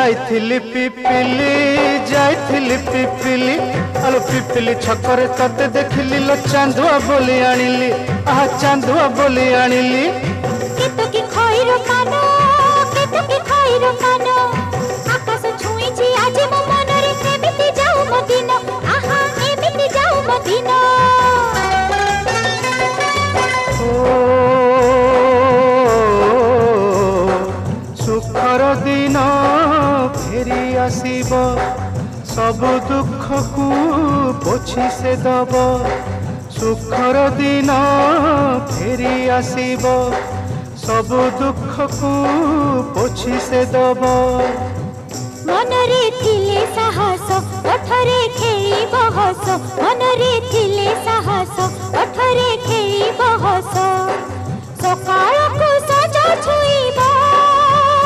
जाइथिली पिपिली आलो पिपिली छकरे तते देखिली लो चांदुआ बोली आनिली आहा चांदुआ बोली आनिली केतो की खइरो कानो आकाश छुईची आज मो मनरे एमिति जाऊ मो दिन आहा एमिति जाऊ मो दिन सुखर दिन फेरी आसीब सब दुख को पोछि से दब सुखर दिन फेरी आसीब सब दुख को पोछि से दब मनरे थिले साहस ओठरे खेई बहस मनरे थिले साहस ओठरे खेई बहस सकाळ को सजा छुई